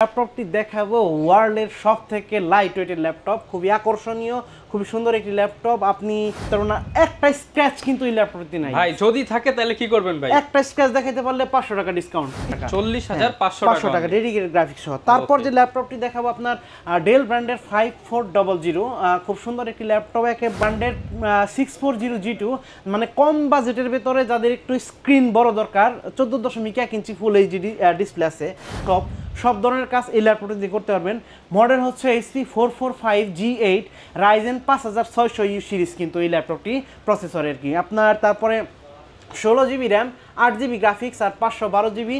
ল্যাপটপটি দেখাবো ওয়ার্ল্ডের সব থেকে লাইট ওয়েটের ল্যাপটপ, খুবই আকর্ষণীয়, খুবই সুন্দর একটি ল্যাপটপ। আপনি না একটা স্ক্র্যাচ কিন্তু এই ল্যাপটপটি নাই ভাই, যদি থাকে তাহলে কি করবেন ভাই? একটা স্ক্র্যাচ দেখাইতে পারলে 500 টাকা ডিসকাউন্ট, 40,500 টাকা ডেডিকেটেড গ্রাফিক্স সহ। তারপর যে ল্যাপটপটি দেখাবো আপনার ডেল ব্র্যান্ডের 5400, খুব সুন্দর একটি ল্যাপটপ। একে ব্র্যান্ডের 640G2, মানে কম বাজেটের ভেতরে যাদের একটু স্ক্রিন বড় দরকার, 14.1 ইঞ্চি ফুল এইচডি ডিসপ্লে আছে, টপ সব ধরনের কাজ এই ল্যাপটপটি দিয়ে করতে পারবেন। মডেল হচ্ছে HP 445G8 Ryzen 5600U series কিন্তু এই ল্যাপটপটি প্রসেসরের কি আপনার। তারপরে 16GB র্যাম, 8GB গ্রাফিক্স আর 512GB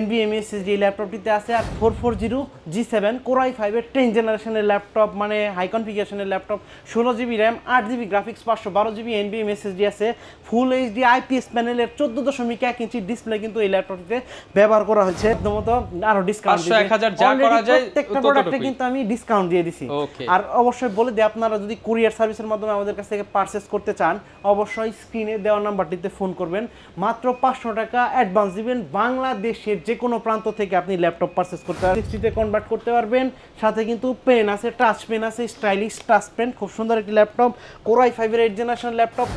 NVMe SSD ল্যাপটপটিতে আছে। আর 440G7 Core i5-এর 10th জেনারেশনের ল্যাপটপ, মানে হাই কনফিগারেশনের laptop. 16GB RAM, 8GB graphics, 512GB NVMe SSD আছে। ফুল এইচডি IPS প্যানেলের 14.1 ইঞ্চি ডিসপ্লে কিন্তু এই ল্যাপটপটিতে ব্যবহার করা হয়েছে। প্রথমত আরো ডিসকাউন্ট 500-1000 যা করা যায় প্রত্যেকটা প্রোডাক্টে কিন্তু আমি ডিসকাউন্ট দিয়ে দিছি। আর অবশ্যই বলে দিই, আপনারা যদি কুরিয়ার সার্ভিসের মাধ্যমে আমাদের কাছ থেকে পারচেজ করতে চান, অবশ্যই স্ক্রিনে দেওয়া নাম্বারটিতে ফোন করবেন। মাত্র 500 টাকা অ্যাডভান্স দিবেন। বাংলাদেশের যে কোনো প্রান্ত থেকে আপনি ল্যাপটপ পারচেজ করতে পারবেন, 60-তে কনভার্ট করতে পারবেন। সাথে কিন্তু পেন আছে, টাচ পেন আছে, স্টাইলিশ টাচ পেন, খুব সুন্দর একটি laptop. Core i5-এর 8th generation laptop.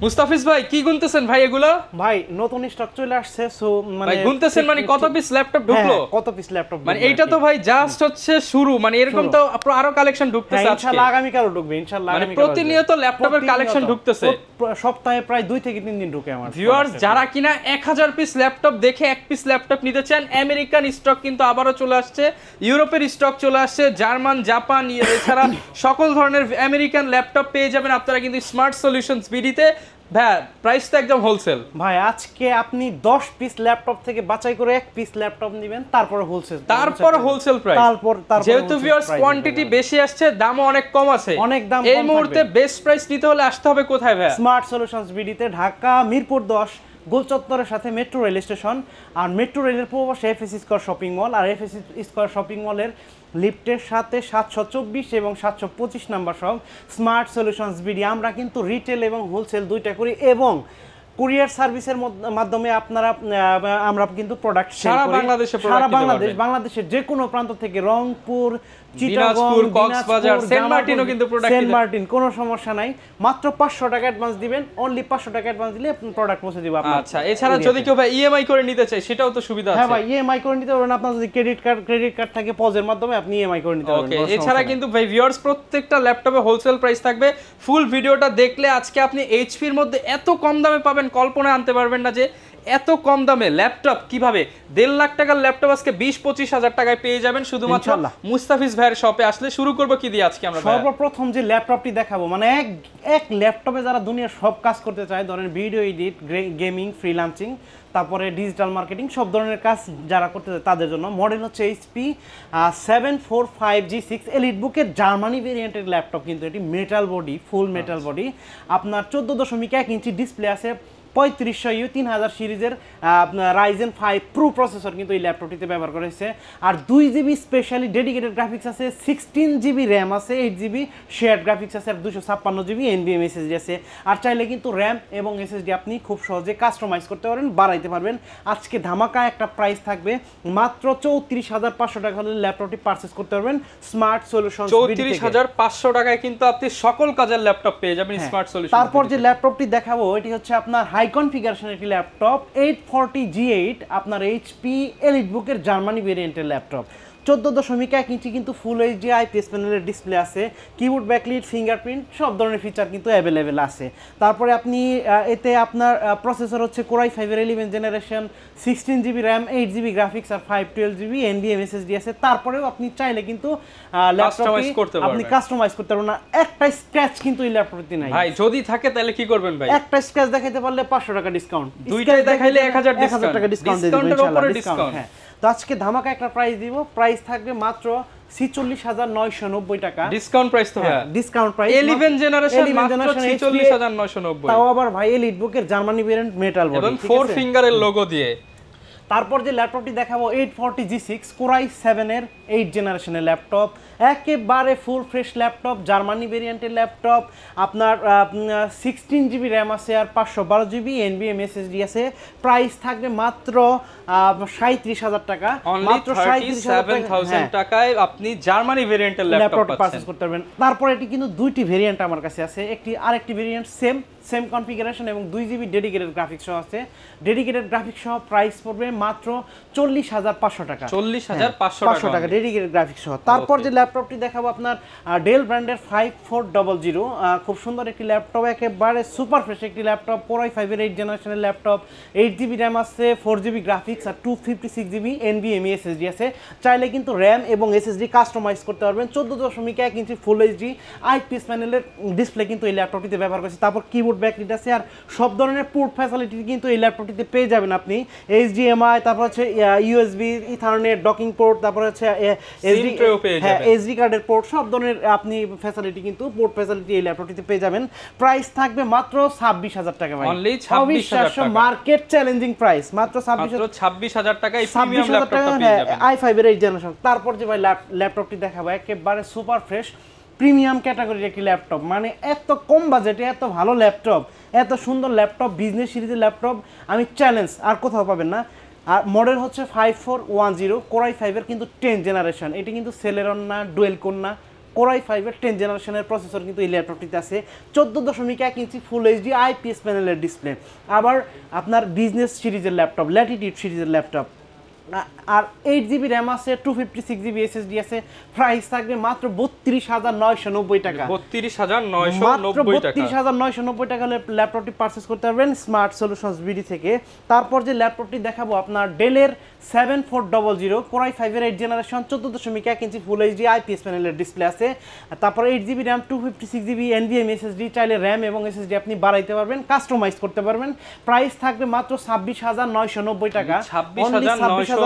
Mustafiz ভাই, কি গুনতেছেন ভাই এগুলো? ভাই নতুন স্টক চলে আসছে, সো মানে গুনতেছেন মানে কত পিস ল্যাপটপ ঢুকলো? কত পিস ল্যাপটপ মানে এইটা তো ভাই জাস্ট হচ্ছে শুরু, মানে এরকম তো আরো কালেকশন ঢুকতেছে আজকে। ইনশাআল্লাহ আগামী কালও ঢুকবে, ইনশাআল্লাহ মানে প্রতিনিয়ত ল্যাপটপের কালেকশন ঢুকতেছে, সপ্তাহে প্রায় 2 থেকে 3 দিন ঢুকে আমার। ভিউয়ার্স, যারা কিনা 1000 পিস ল্যাপটপ দেখে 1 পিস ল্যাপটপ নিতে চান, আমেরিকান স্টক কিন্তু আবারও চলে আসছে, ইউরোপের স্টক চলে আসছে, জার্মান, জাপান এছাড়া সকল ধরনের আমেরিকান ল্যাপটপ পেয়ে যাবেন আপনারা কিন্তু স্মার্ট সলিউশনস বিডিতে। ভাই প্রাইস তো একদম হোলসেল। ভাই আজকে আপনি 10 পিস ল্যাপটপ থেকে বাছাই করে 1 পিস ল্যাপটপ নেবেন, তারপর হোলসেল, তারপর হোলসেল প্রাইস। তারপর যেহেতু ভিউয়ার্স কোয়ান্টিটি বেশি আসছে, দামও অনেক কম আছে, অনেক দাম এই মুহূর্তে বেস্ট প্রাইস নিতে হলে আসতে হবে কোথায় ভাই? স্মার্ট সলিউশনস বিডিতে, ঢাকা মিরপুর 10 গোল চত্বরের সাথে মেট্রো রেল স্টেশন। আর মেট্রো রেলের পূর্ব পাশে এফএস স্কয়ার শপিং মল, আর এফএস স্কয়ার শপিং মলের লিফটের সাথে 724 এবং 725 নাম্বার সব স্মার্ট সলিউশনস বিডি। আমরা কিন্তু রিটেল এবং হোলসেল দুইটা করি, এবং কুরিয়ার সার্ভিসের মাধ্যমে আপনারা আমরা কিন্তু প্রোডাক্ট সারা বাংলাদেশে, বাংলাদেশের যে কোনো প্রান্ত থেকে, রংপুর, চিটাগং, কক্সবাজার, সেন্ট মার্টিনও কিন্তু প্রোডাক্ট, সেন্ট মার্টিন, কোনো সমস্যা নাই। মাত্র 500 টাকা অ্যাডভান্স দিবেন, অনলি 500 টাকা অ্যাডভান্স দিলে আপনি প্রোডাক্ট পৌঁছে দিব আপনার। আচ্ছা, এছাড়া যদি কেউ ভাই ইএমআই করে নিতে চায় সেটাও তো সুবিধা আছে। হ্যাঁ ভাই, ইএমআই করে নিতে পারবেন। আপনার যদি ক্রেডিট কার্ড থাকে, পজের মাধ্যমে আপনি ইএমআই করে নিতে পারবেন। ওকে, এছাড়া কিন্তু ভাই ভিউয়ার্স প্রত্যেকটা ল্যাপটপে হোলসেল প্রাইস থাকবে। ফুল ভিডিওটা দেখলে আজকে আপনি এইচপির মধ্যে এত কম দামে পাবেন, কল্পনা আনতে পারবেন না যে এত কম দামে ল্যাপটপ কিভাবে। 1.5 লাখ টাকার ল্যাপটপ আজকে 20-25 হাজার টাকায় পেয়ে যাবেন শুধুমাত্র মুস্তাফিজ ভাইয়ের শপে আসলে। শুরু করব কি দিয়ে আজকে আমরা? সর্বপ্রথম যে ল্যাপটপটি দেখাবো, মানে এক ল্যাপটপে যারা দুনিয়ার সব কাজ করতে চায়, ধরেন ভিডিও এডিট, গেমিং, ফ্রিল্যান্সিং, তারপরে ডিজিটাল মার্কেটিং, সব ধরনের কাজ যারা করতে চায় তাদের জন্য। মডেল হচ্ছে HP 745G6 এলিট বুকের জার্মানি ভেরিয়েন্টের ল্যাপটপ কিন্তু এটি। মেটাল বডি, ফুল মেটাল বডি, আপনার 14.1 ইঞ্চি ডিসপ্লে আছে। 3500U 3000 সিরিজের Ryzen 5 Pro প্রসেসর কিন্তু এই ল্যাপটপটিতে ব্যবহার করা হয়েছে। আর 2GB স্পেশালি ডেডিকেটেড গ্রাফিক্স আছে, 16GB র্যাম আছে, 8GB শেয়ার্ড গ্রাফিক্স আছে, আর 256GB NVMe SSD আছে। আর চাইলে কিন্তু র্যাম এবং SSD আপনি খুব সহজে কাস্টমাইজ করতে পারবেন, বাড়াইতে পারবেন। আজকে ধামাকা একটা প্রাইস থাকবে, মাত্র 34,500 টাকা হলে ল্যাপটপটি পারচেজ করতে পারবেন স্মার্ট সলিউশন। 34,500 টাকায় কিন্তু আপনি সকল কাজের ল্যাপটপ পেয়ে যাবেন স্মার্ট সলিউশন। তারপর যে ল্যাপটপটি দেখাবো, এটি হচ্ছে আপনার হাই কনফিগারেশন একটি ল্যাপটপ, 840G8, আপনার HP এলিট বুকের জার্মানি ভেরিয়েন্টের ল্যাপটপ। 14.1 ইঞ্চি কিন্তু ফুল এইচডি IPS প্যানেলের ডিসপ্লে আছে, কিবোর্ড, ব্যাকলিট, ফিঙ্গারপ্রিন্ট, সব ধরনের ফিচার কিন্তু অ্যাভেলেবেল আছে। তারপরে আপনি এতে আপনার প্রসেসর হচ্ছে Core i5-এর 11th generation, 16GB RAM, 8GB graphics আর 512GB NVMe SSD আছে। তারপরেও আপনি চাইলে কিন্তু ল্যাপটপটি আপনি কাস্টমাইজ করতে পারবেন না, একটা স্ক্র্যাচ কিন্তু এই ল্যাপটপটি নাই। ভাই যদি থাকে তাহলে কি করবেন ভাই? একটা স্ক্র্যাচ দেখাইতে পারলে 500 টাকা ডিসকাউন্ট, দুইটাই দেখাইলে 1000 টাকা ডিসকাউন্ট দিয়ে দেব ইনশাআল্লাহ। হ্যাঁ, তো আজকে ধামাকা একটা প্রাইস দিব, প্রাইস থাকবে মাত্র 46,990 টাকা ডিসকাউন্ট প্রাইস। তো হ্যাঁ, ডিসকাউন্ট প্রাইস 11 জেনারেশন মাত্র 46,990, তাও আবার ভাই এলিট বুকের জার্মানি ভেরিয়েন্ট মেটাল বডি এবং 4 ফিঙ্গারের লোগো দিয়ে। তারপর যে ল্যাপটপটি দেখাবো, 840G6 Core i7-এর 8th জেনারেশনের ল্যাপটপ, একেবারে ফুল ফ্রেশ ল্যাপটপ, জার্মানি ভেরিয়েন্টের ল্যাপটপ। আপনার 16GB র্যাম আছে, আর 512GB NVMe SSD আছে। প্রাইস থাকবে মাত্র 37,000 টাকা, মাত্র 37,000 টাকায় আপনি জার্মানি ভেরিয়েন্টের ল্যাপটপ পারচেজ করতে পারবেন। তারপর এটি কিন্তু দুইটি ভেরিয়েন্ট আমার কাছে আছে, আরেকটি ভেরিয়েন্ট সেম কনফিগারেশন এবং 2 GB ডেডিকেটেড গ্রাফিক্স সহ আছে। ডেডিকেটেড গ্রাফিক্স সহ প্রাইস পড়বে মাত্র 40,500 টাকা, 40,500 টাকা ডেডিকেটেড গ্রাফিক্স সহ। তারপর যে ল্যাপটপটি দেখাবো আপনার ডেল ব্র্যান্ডের 5400, খুব সুন্দর একটি ল্যাপটপ, একেবারে সুপার ফ্রেশ একটি ল্যাপটপ, Core i5 এর 8 জেনারেশনের ল্যাপটপ, 8GB র্যাম আছে, 4GB গ্রাফিক্স আর 256GB NVMe SSD আছে। চাইলে কিন্তু র্যাম এবং SSD কাস্টমাইজ করতে পারবেন। 14.1 ইঞ্চি ফুল এইচডি আইপিএস প্যানেলের ডিসপ্লে কিন্তু এই ল্যাপটপটিতে ব্যবহার করেছে। তারপর কিবোর্ড ব্যাকলিট আছে, আর সব ধরনের পোর্ট ফ্যাসিলিটি কিন্তু এই ল্যাপটপটিতে পেয়ে যাবেন আপনি। HDMI, তারপর হচ্ছে USB, ইথারনেট, ডকিং পোর্ট, তারপর হচ্ছে SD কার্ডের পোর্ট, সব ধরনের আপনি ফ্যাসিলিটি কিন্তু পোর্ট ফ্যাসিলিটি এই ল্যাপটপটিতে পেয়ে যাবেন। প্রাইস থাকবে মাত্র 26,000 টাকা ভাই, অনলি 26,000 টাকা, মার্কেট চ্যালেঞ্জিং প্রাইস, মাত্র 26,000 টাকায় প্রিমিয়াম ল্যাপটপটা পেয়ে যাবেন i5 এর 8 জেনারেশন। তারপর যে ভাই ল্যাপটপটি দেখাবো একেবারে সুপার ফ্রেশ প্রিমিয়াম ক্যাটাগরির একটি ল্যাপটপ, মানে এত কম বাজেটে এত ভালো ল্যাপটপ, এত সুন্দর ল্যাপটপ, বিজনেস সিরিজের ল্যাপটপ আমি চ্যালেঞ্জ আর কোথাও পাবেন না। আর মডেল হচ্ছে 5410, Core i5 এর কিন্তু 10 জেনারেশন, এটি কিন্তু সেলেরন না, ডুয়েল কোর না, Core i5 এর 10 জেনারেশনের প্রসেসর কিন্তু এই ল্যাপটপটিতে আছে। 14.1 ইঞ্চি ফুল এইচডি আইপিএস প্যানেলের ডিসপ্লে, আবার আপনার বিজনেস সিরিজের ল্যাপটপ, ল্যাটিটিউড সিরিজের ল্যাপটপ, আর 8GB র্যাম আছে, 256GB SSD আছে। প্রাইস থাকবে মাত্র 32,990 টাকা, 32,990 টাকা ল্যাপটপটি পারচেজ করতে পারবেন স্মার্ট সলিউশনস বিডি থেকে। তারপর যে ল্যাপটপটি দেখাবো আপনার ডেলের 7400, Core i5 এর 8 জেনারেশন, 14.1 ইঞ্চি ফুল এইচডি আইপিএস প্যানেলের ডিসপ্লে আছে। তারপর 8GB RAM, 256GB NVMe SSD, চাইলে র্যাম এবং SSD আপনি বাড়াইতে পারবেন, কাস্টমাইজ করতে পারবেন। প্রাইস থাকবে মাত্র 26,990 টাকা, 26,990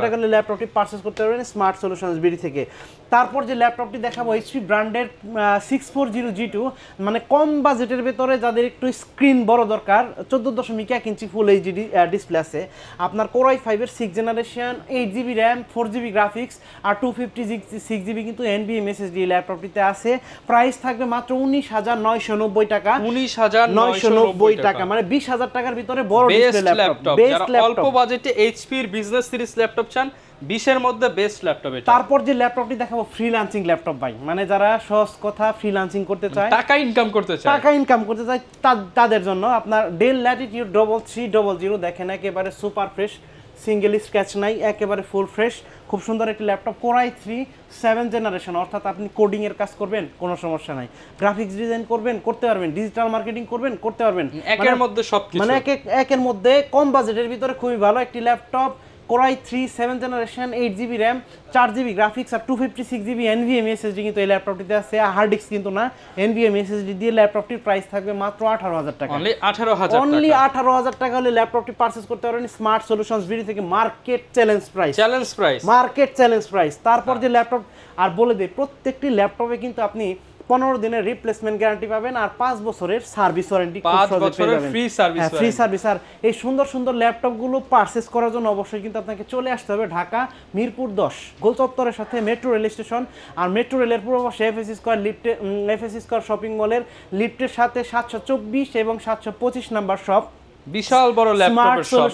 টাকা ল্যাপটপটি পারচেজ করতে পারবেন স্মার্ট সলিউশনস বিডি থেকে। তারপর যে ল্যাপটপটি দেখাবো এইচপি ব্র্যান্ডের 6400G2, মানে কম বাজেটের ভেতরে যাদের একটু স্ক্রিন বড় দরকার, 14.1 ইঞ্চি ফুল এইচডি ডিসপ্লে আছে। আপনার Core i5 এর 6 generation, 8GB RAM, 4GB graphics আর 256GB কিন্তু NVMe SSD ল্যাপটপটিতে আছে। প্রাইস থাকবে মাত্র 19,990 টাকা, 19,990 টাকা, মানে 20,000 টাকার ভিতরে বড় ডিসপ্লে ল্যাপটপ, যারা অল্প বাজেটে এইচপি এর বিজনেস সিরিজ ল্যাপটপ চান, 20 এর মধ্যে বেস্ট ল্যাপটপ এটা। তারপর যে ল্যাপটপটি দেখাবো ফ্রিল্যান্সিং ল্যাপটপ ভাই, মানে যারা সহজ কথা ফ্রিল্যান্সিং করতে চায়, টাকা ইনকাম করতে চায় তাদের জন্য আপনার ডেল ল্যাটিটিউড 3300 দেখেন, একেবারে সুপার ফ্রেশ, সিঙ্গেল স্ক্র্যাচ নাই, একেবারে ফুল ফ্রেশ, খুব সুন্দর একটি ল্যাপটপ। Core i3 7 জেনারেশন, অর্থাৎ আপনি কোডিং এর কাজ করবেন কোনো সমস্যা নাই, গ্রাফিক্স ডিজাইন করবেন করতে পারবেন, ডিজিটাল মার্কেটিং করবেন করতে পারবেন, একের মধ্যে সবকিছু, মানে একের মধ্যে কম বাজেটের ভিতরে খুবই ভালো একটি laptop. Core i3 7 generation, 8GB RAM, 4GB graphics আর 256GB NVMe SSD কিন্তু এই ল্যাপটপটিতে আছে, হার্ড ডিস্ক কিন্তু না, NVMe SSD দিয়ে ল্যাপটপটির প্রাইস থাকবে মাত্র 18,000 টাকা, অনলি 18,000 টাকা হলে ল্যাপটপটি পারচেজ করতে পারবেন স্মার্ট সলিউশনস বিডি থেকে। Market challenge price. তারপর যে ল্যাপটপ, আর বলে দেই প্রত্যেকটি ল্যাপটপে কিন্তু আপনি 15 দিনের রিপ্লেসমেন্ট গ্যারান্টি পাবেন আর 5 বছরের সার্ভিস ওয়ারেন্টি, 5 বছরের ফ্রি সার্ভিস। আর এই সুন্দর সুন্দর ল্যাপটপগুলো পারচেজ করার জন্য অবশ্যই কিন্তু আপনাকে চলে আসতে হবে ঢাকা মিরপুর 10 গোল চত্বরের সাথে মেট্রো রেল স্টেশন, আর মেট্রো রেলের পূর্ব পাশে এফএসসি স্কয়ার শপিং মলের লিফটের সাথে 724 এবং 725 নাম্বার শপ, বিশাল বড় ল্যাপটপের শপ,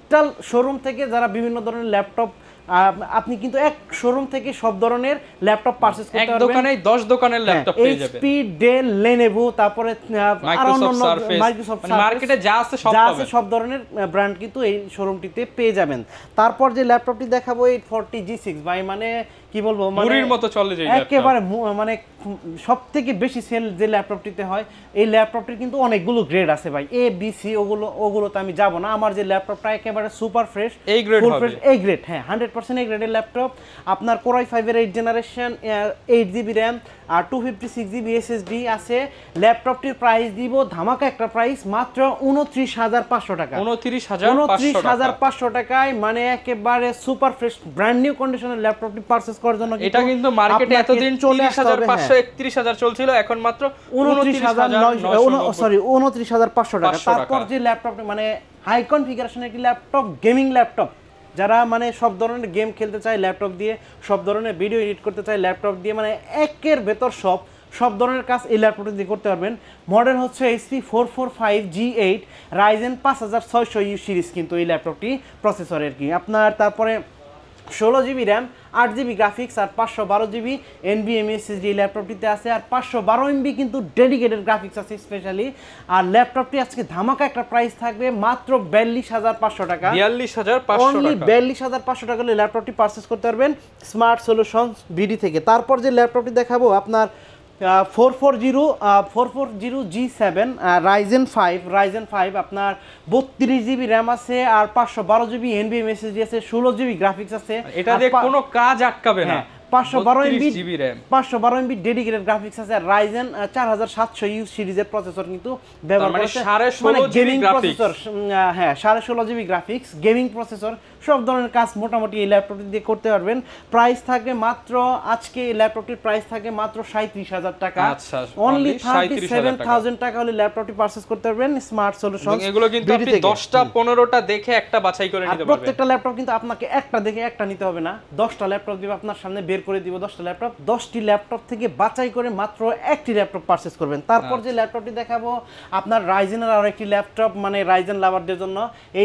একটা শোরুম থেকে যারা বিভিন্ন ধরনের ল্যাপটপ, আপনি কিন্তু এক শোরুম থেকে সব ধরনের ল্যাপটপ পারচেজ করতে পারবেন, এক দোকানে 10 দোকানের ল্যাপটপ পেয়ে যাবেন, HP, Dell, Lenovo, তারপরে মাইক্রোসফট মার্কেটে যা আছে সব ধরনের ব্র্যান্ড কিন্তু এই শোরুমটিতে পেয়ে যাবেন। তারপর যে ল্যাপটপটি দেখাবো 840G6 ভাই, মানে কি বলবো, মুড়ির মতো চলে যায় একেবারে, মানে সবথেকে বেশি সেল যে ল্যাপটপটিতে হয়। এই ল্যাপটপটির কিন্তু অনেকগুলো গ্রেড আছে ভাই, A B C, ওগুলোতে আমি যাব না। আমার যে ল্যাপটপটা একেবারে সুপার ফ্রেশ, এই গ্রেড হবে, এই গ্রেড, হ্যাঁ 100% এই গ্রেডের ল্যাপটপ। আপনার Core i5 এর 8 জেনারেশন, 8GB র্যাম আর 256GB SSD আছে। ল্যাপটপটির প্রাইস দিব ধামাকা একটা প্রাইস, মাত্র 29,500 টাকা, 29,500 টাকায়, মানে একেবারে সুপার ফ্রেশ ব্র্যান্ড নিউ কন্ডিশনের ল্যাপটপটি পারচেজ করার জন্য। এটা কিন্তু মার্কেটে এতদিন 40,500 31,000 চলছিল, এখন মাত্র 29,500 টাকা। তারপর যে ল্যাপটপটি মানে হাই কনফিগারেশনের একটি ল্যাপটপ, গেমিং ল্যাপটপ, যারা মানে সব ধরনের গেম খেলতে চায় ল্যাপটপ দিয়ে, সব ধরনের ভিডিও এডিট করতে চায় ল্যাপটপ দিয়ে, মানে একের ভেতর সব সব ধরনের কাজ এই ল্যাপটপটি দিয়ে করতে পারবেন। মডেল হচ্ছে HP 445G8 Ryzen 5600U series কিন্তু এই ল্যাপটপটি প্রসেসরের কি আপনার। তারপরে 16GB র্যাম, 8GB গ্রাফিক্স আর 512GB NVMe SSD ল্যাপটপটিতে আছে। আর 512MB কিন্তু ডেডিকেটেড গ্রাফিক্স আছে স্পেশালি। আর ল্যাপটপটি আজকে ধামাকা একটা প্রাইস থাকবে মাত্র 42,500 টাকা। 42,500 অনলি টাকা। 42,500 টাকা হলে ল্যাপটপটি পারচেস করতে পারবেন স্মার্ট সলিউশনস বিডি থেকে। তারপর যে ল্যাপটপটি দেখাবো আপনার 440G7 Ryzen 5 আপনার 32GB র্যাম আছে আর 512GB NVMe SSD আছে, 16GB গ্রাফিক্স আছে। এটা দিয়ে কোনো কাজ আটকাবে না। 512MB ডেডিকেটেড গ্রাফিক্স আছে। আর Ryzen 4700U সিরিজের প্রসেসর কিন্তু ব্যবহার মানে করছে, 16.5 গেমিং গ্রাফিক্স। প্রসেসর। হ্যাঁ 16.5GB গ্রাফিক্স, গেমিং প্রসেসর, সব ধরনের কাজ মোটামুটি এই ল্যাপটপটি দিয়ে করতে পারবেন। প্রাইস থাকবে মাত্র, আজকে এই ল্যাপটপটির প্রাইস থাকে মাত্র 37,000 টাকা। আচ্ছা, অনলি 37,000 37,000 টাকা হলে ল্যাপটপটি পারচেজ করতে পারবেন স্মার্ট সলিউশন। এগুলো কিন্তু আপনি 10টা 15টা দেখে একটা বাছাই করে নিতে পারবেন। প্রত্যেকটা ল্যাপটপ কিন্তু আপনাকে একটা দেখে একটা নিতে হবে না, 10টা ল্যাপটপ দিব আপনার সামনে, বের করে দিব 10টা ল্যাপটপ, 10টি ল্যাপটপ থেকে বাছাই করে মাত্র একটি ল্যাপটপ পারচেজ করবেন। তারপর যে ল্যাপটপটি দেখাবো আপনার রাইজেনের আরো একটি ল্যাপটপ, মানে রাইজেন লাভারদের জন্য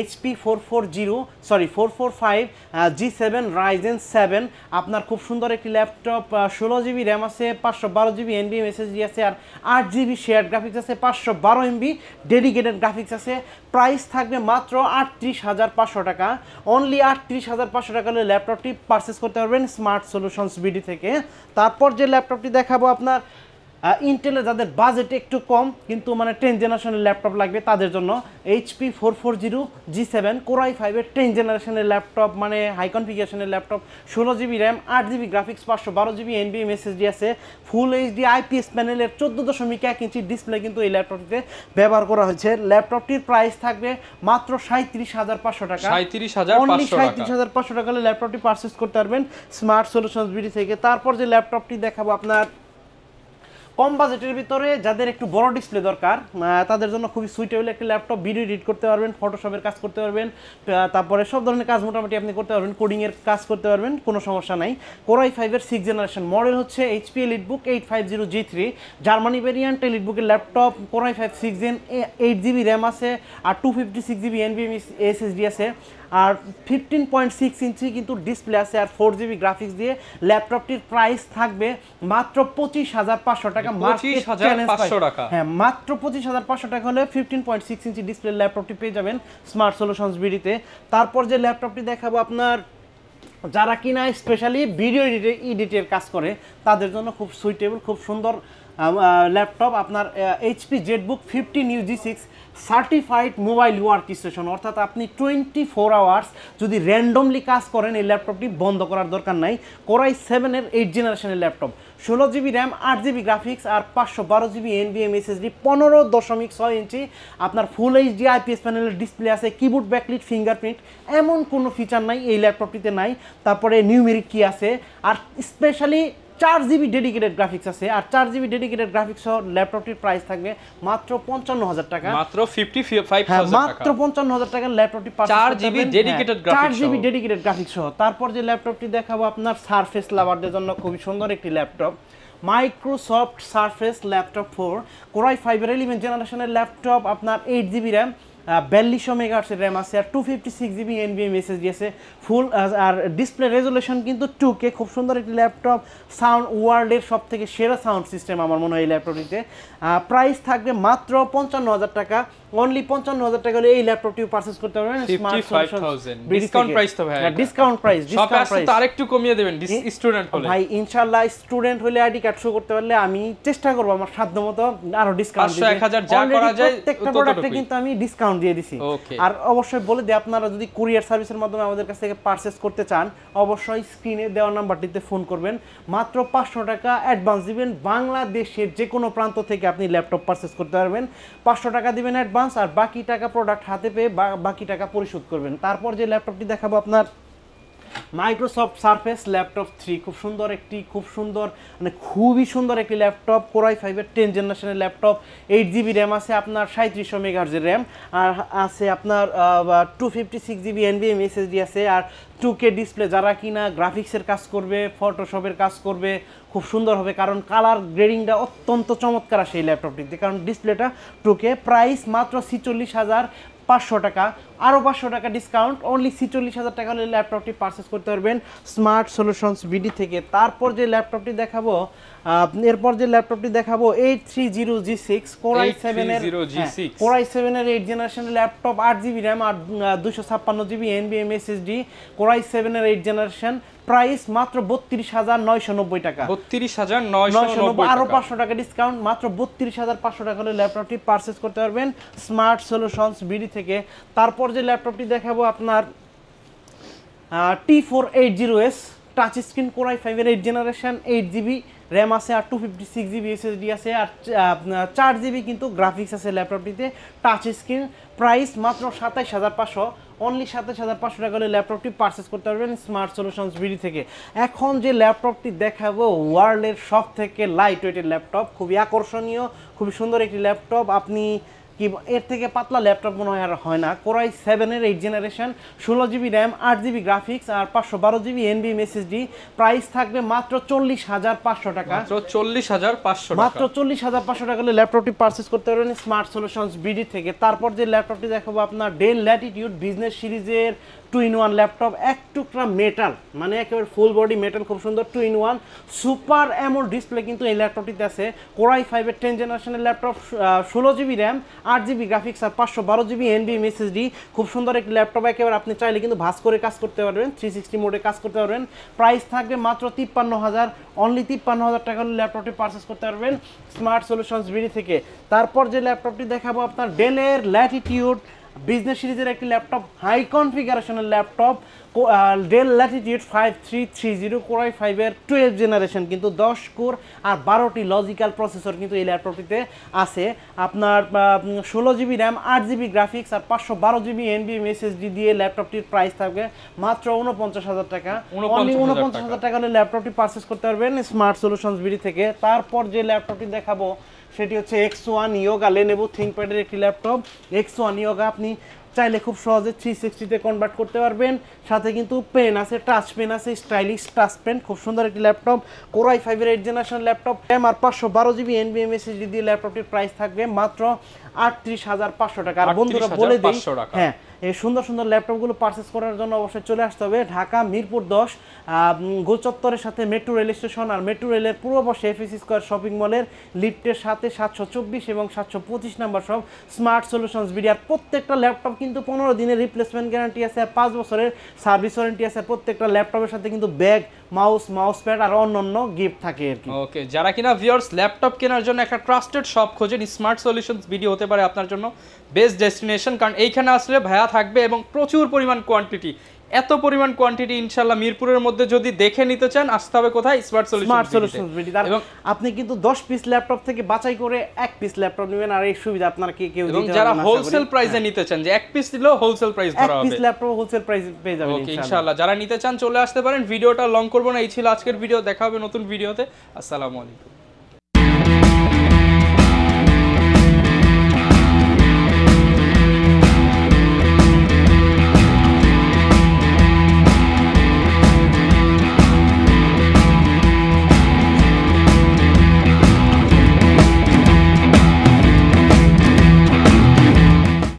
HP 445G7 Ryzen 7 আপনার খুব সুন্দর একটি ল্যাপটপ। 16GB র্যাম আছে, 512GB NVMe SSD আছে আর 8GB শেয়ার গ্রাফিক্স আছে, 512MB ডেডিকেটেড গ্রাফিক্স আছে। প্রাইস থাকবে মাত্র 38,500 টাকা। অনলি 38,500 টাকা হলে ল্যাপটপটি পারচেস করতে পারবেন স্মার্ট সলিউশনস বিডি থেকে। তারপর যে ল্যাপটপটি দেখাবো আপনার ইন্টেলের যাদের বাজেট একটু কম কিন্তু মানে 10th জেনারেশনের ল্যাপটপ লাগবে তাদের জন্য HP 440G7 Core i5 এর 10th জেনারেশনের ল্যাপটপ, মানে হাই কনফিগারেশনের laptop, 16GB RAM, 8GB graphics, 512GB NVMe SSD আছে, ফুল HD IPS প্যানেলের 14.1 ইঞ্চি ডিসপ্লে কিন্তু এই ল্যাপটপটিতে ব্যবহার করা হয়েছে। ল্যাপটপটির প্রাইস থাকবে মাত্র 37,500 টাকা। 37,500 টাকা হলে ল্যাপটপটি পারচেস করতে পারবেন স্মার্ট সলিউশনস বিডি থেকে। তারপর যে ল্যাপটপটি দেখাবো আপনার কম বাজেটের ভিতরে যাদের একটু বড় ডিসপ্লে দরকার তাদের জন্য খুবই সুইটেবল একটি ল্যাপটপ। ভিডিও এডিট করতে পারবেন, ফটোশপের কাজ করতে পারবেন, তারপরে সব ধরনের কাজ মোটামুটি আপনি করতে পারবেন, কোডিংয়ের কাজ করতে পারবেন, কোনো সমস্যা নাই। Core i5 এর 6th জেনারেশন মডেল হচ্ছে HP EliteBook 850G3 Germany variant EliteBook-এর laptop. Core i5 6 Gen 8GB RAM আছে আর 256GB NVMe SSD আছে আর 15.6 ইঞ্চি কিন্তু ডিসপ্লে আছে আর 4GB গ্রাফিক্স দিয়ে ল্যাপটপটির প্রাইস থাকবে মাত্র 25,500 টাকা। 25,500 টাকা। হ্যাঁ মাত্র 25,500 টাকা হলে 15.6 ইঞ্চি ডিসপ্লে ল্যাপটপটি পেয়ে যাবেন স্মার্ট সলিউশনস বিডিতে। তারপর যে ল্যাপটপটি দেখাবো আপনার যারা কিনা স্পেশালি ভিডিও এডিটের কাজ করে তাদের জন্য খুব সুইটেবল, খুব সুন্দর ল্যাপটপ আপনার HP ZBook 15 UG6 certified mobile work station, অর্থাৎ আপনি 24 আওয়ার্স যদি র্যান্ডমলি কাজ করেন এই ল্যাপটপটি বন্ধ করার দরকার নাই। Core i7 এর 8th জেনারেশনের laptop, 16GB RAM, 8GB graphics আর 512GB NVMe SSD, 15.6 ইঞ্চি আপনার ফুল HD IPS প্যানেলের ডিসপ্লে আছে, কিবোর্ড ব্যাকলিট, ফিঙ্গারপ্রিন্ট, এমন কোনো ফিচার নাই এই ল্যাপটপটিতে নাই। তারপরে নিউমেরিক কি আছে আর স্পেশালি 4GB ডেডিকেটেড গ্রাফিক্স আছে আর 4GB ডেডিকেটেড গ্রাফিক্স সহ ল্যাপটপটির প্রাইস থাকবে মাত্র 55,000 টাকা। মাত্র 55,000 টাকা, মাত্র 55,000 টাকার ল্যাপটপটি 4GB dedicated graphics 4GB dedicated graphics সহ। তারপর যে ল্যাপটপটি দেখাবো আপনার সারফেস লাভারদের জন্য খুবই সুন্দর একটি laptop, Microsoft surface laptop 4 Core i5 এর 11th জেনারেশনের ল্যাপটপ আপনার 8GB র্যাম, 4200 মেগাহার্টজের র্যাম আছে আর 256GB NVMe SSD আছে, ফুল আর ডিসপ্লে রেজুলেশন কিন্তু 2K, খুব সুন্দর একটি ল্যাপটপ। সাউন্ড ওয়ার্ল্ডের সব থেকে সেরা সাউন্ড সিস্টেম আমার মনে হয় এই ল্যাপটপটিতে। প্রাইস থাকবে মাত্র 55,000 টাকা। অনলি 55,000 টাকা হলে এই ল্যাপটপটিও পারচেজ করতে পারবেন স্মার্ট সলিউশন। ডিসকাউন্ট প্রাইস তো ভাই, ডিসকাউন্ট প্রাইস, ডিসকাউন্ট প্রাইস তো আরেকটু কমিয়ে দেবেন স্টুডেন্ট হলে। ভাই ইনশাআল্লাহ স্টুডেন্ট হলে আইডি কার্ড শো করতে পারলে আমি চেষ্টা করব আমার সাধ্যমতো আরো ডিসকাউন্ট দিতে। 500-1000 যা করা যায় প্রত্যেকটা প্রোডাক্টে কিন্তু আমি ডিসকাউন্ট দিয়ে দিছি। আর অবশ্যই বলে দিই আপনারা যদি কুরিয়ার সার্ভিসের মাধ্যমে আমাদের কাছ থেকে পারচেজ করতে চান অবশ্যই স্ক্রিনে দেওয়া নাম্বারটিতে ফোন করবেন, মাত্র 500 টাকা অ্যাডভান্স দিবেন, বাংলাদেশের যে কোনো প্রান্ত থেকে আপনি ল্যাপটপ পারচেজ করতে পারবেন। 500 টাকা দিবেন অ্যাডভান্স আর বাকি টাকা প্রোডাক্ট হাতে পেয়ে বাকি টাকা পরিশোধ করবেন। তারপর যে ল্যাপটপটি দেখাবো আপনার মাইক্রোসফট সারফেস ল্যাপটপ 3 খুব সুন্দর মানে খুবই সুন্দর একটি ল্যাপটপ কোরাই 5 10 জেনারেশনের ল্যাপটপ 8GB র্যাম আছে আপনার 3700 মেগাহার্জের র্যাম আর আছে আপনার 256GB NVMe SSD আছে আর 2K ডিসপ্লে যারা কিনা গ্রাফিক্সের কাজ করবে ফটোশপের কাজ করবে খুব সুন্দর হবে কারণ কালার গ্রেডিংটা অত্যন্ত চমৎকার আসে এই ল্যাপটপটিতে কারণ ডিসপ্লেটা 2K প্রাইস মাত্র 46,500 টাকা আরও 500 টাকা ডিসকাউন্ট অনলি 46,000 টাকা হলে ল্যাপটপটি পারচেস করতে পারবেন স্মার্ট সলিউশনস বিডি থেকে। তারপর যে ল্যাপটপটি দেখাবো 830G6 Core i7 এর 8 জেনারেশনের ল্যাপটপ 8GB র্যাম আর 256GB NVMe SSD Core i7 এর 8 জেনারেশন প্রাইস মাত্র 32,990 টাকা 32,990 আরো 500 টাকা ডিসকাউন্ট মাত্র 32,500 টাকা হলে ল্যাপটপটি পারচেস করতে পারবেন স্মার্ট সলিউশনস বিডি থেকে। তারপর যে ল্যাপটপটি দেখাবো আপনার T480S touch screen Core i5 এর 8 জেনারেশন 8GB র্যাম আছে আর 256GB SSD আছে আর 4GB কিন্তু গ্রাফিক্স আছে ল্যাপটপটিতে টাচ স্ক্রিন প্রাইস মাত্র 27,500 অনলি 27,500 টাকা হলে ল্যাপটপটি পারচেস করতে পারবেন স্মার্ট সলিউশনস বিডি থেকে। এখন যে ল্যাপটপটি দেখাবো ওয়ার্ল্ডের সব থেকে লাইট ওয়েটের ল্যাপটপ খুবই আকর্ষণীয় খুবই সুন্দর একটি ল্যাপটপ আপনি কি এর থেকে পাতলা ল্যাপটপ মনে হয় না Core i7 এর 8 generation 16GB RAM 8GB graphics আর 512GB NVMe SSD প্রাইস থাকবে মাত্র 40,500 টাকা মাত্র 40,500 টাকা হলে ল্যাপটপটি পারচেস করতে পারবেন স্মার্ট সলিউশনস বিডি থেকে। তারপর যে ল্যাপটপটি দেখাবো আপনার ডেল ল্যাটিটিউড বিজনেস সিরিজের 2-in-1 ল্যাপটপ এক টুকরা মেটাল মানে একেবারে ফুল বডি মেটাল খুব সুন্দর 2-in-1 সুপার অ্যামোলেড ডিসপ্লে কিন্তু এই ল্যাপটপটিতে আছে Core i5 এর 10 জেনারেশনের laptop 16GB RAM 8GB graphics আর 512GB NVMe SSD খুব সুন্দর একটি ল্যাপটপ একেবারে আপনি চাইলে কিন্তু ভাঁজ করে কাজ করতে পারবেন 360 মোডে কাজ করতে পারবেন প্রাইস থাকবে মাত্র 53,000 অনলি 53,000 টাকা হলে ল্যাপটপটি পারচেস করতে পারবেন স্মার্ট সলিউশনস বিডি থেকে। তারপর যে ল্যাপটপটি দেখাবো আপনার ডেলের ল্যাটিটিউড বিজনেস সিরিজের একটি ল্যাপটপ হাই কনফিগারেশনের laptop Dell latitude 5330 Core i5 এর 12 জেনারেশন কিন্তু 10 কোর আর 12টি লজিক্যাল প্রসেসর কিন্তু এই ল্যাপটপটিতে আছে আপনার 16GB র্যাম 8GB গ্রাফিক্স আর 512GB NVMe SSD দিয়ে ল্যাপটপটির প্রাইস থাকবে মাত্র 49,000 টাকা 49,000 টাকা হলে ল্যাপটপটি পারচেস করতে পারবেন স্মার্ট সলিউশনস বিডি থেকে। তারপর যে ল্যাপটপটি দেখাবো সেটি হচ্ছে X1 Yoga Lenovo ThinkPad এর একটি ল্যাপটপ X1 Yoga আপনি চাইলে খুব সহজে 360 তে কনভার্ট করতে পারবেন সাথে কিন্তু পেন আছে টাচ পেন আছে স্টাইলিশ টাচ পেন খুব সুন্দর একটি ল্যাপটপ Core i5 এর 8 জেনারেশন ল্যাপটপ র্যাম আর 512GB NVMe SSD দিয়ে ল্যাপটপটির প্রাইস থাকবে মাত্র 38,500 টাকা। আর বন্ধুরা বলে দেই হ্যাঁ এই সুন্দর সুন্দর ল্যাপটপগুলো পারচেস করার জন্য অবশ্যই চলে আসতে হবে ঢাকা মিরপুর 10 গোল চত্বরের সাথে মেট্রো রেল স্টেশন আর মেট্রো রেলের পূর্ব পাশে এফএসি স্কয়ার শপিং মলের লিফটের সাথে 724 এবং 725 নাম্বার সব স্মার্ট সলিউশনস বিডি। আর প্রত্যেকটা ল্যাপটপ কিন্তু 15 দিনের রিপ্লেসমেন্ট গ্যারান্টি আছে আর 5 বছরের সার্ভিস ওয়ারেন্টি আছে আর প্রত্যেকটা ল্যাপটপের সাথে কিন্তু ব্যাগ মাউস প্যাড আর অন্যান্য গিফট থাকে আর কি। ওকে যারা কিনা ভিউয়ার্স ল্যাপটপ কেনার জন্য একটা ট্রাস্টেড শপ খোঁজেন স্মার্ট সলিউশনস ভিডিও হতে পারে আপনার জন্য বেস্ট ডেস্টিনেশন কারণ এইখানে আসলে ভাইয়া থাকবে এবং প্রচুর পরিমাণ কোয়ান্টিটি এত পরিমাণ কোয়ান্টিটি ইনশাআল্লাহ মিরপুরের মধ্যে যদি দেখে নিতে চান আসতে হবে কোথায় স্মার্ট সলিউশনস ভিডি। এবং আপনি কিন্তু 10 পিস ল্যাপটপ থেকে বাছাই করে এক পিস ল্যাপটপ নেবেন আর এই সুবিধা আপনারা কেউ দিতে পারবে না। যারা হোলসেল প্রাইসে নিতে চান যে এক পিস নিলেও হোলসেল প্রাইস ধরা হবে এক পিস ল্যাপটপ হোলসেল প্রাইস পেয়ে যাবেন ইনশাআল্লাহ। যারা নিতে চান চলে আসতে পারেন ভিডিওটা লং করব না এই ছিল আজকের ভিডিও দেখা হবে নতুন ভিডিওতে আসসালামু আলাইকুম।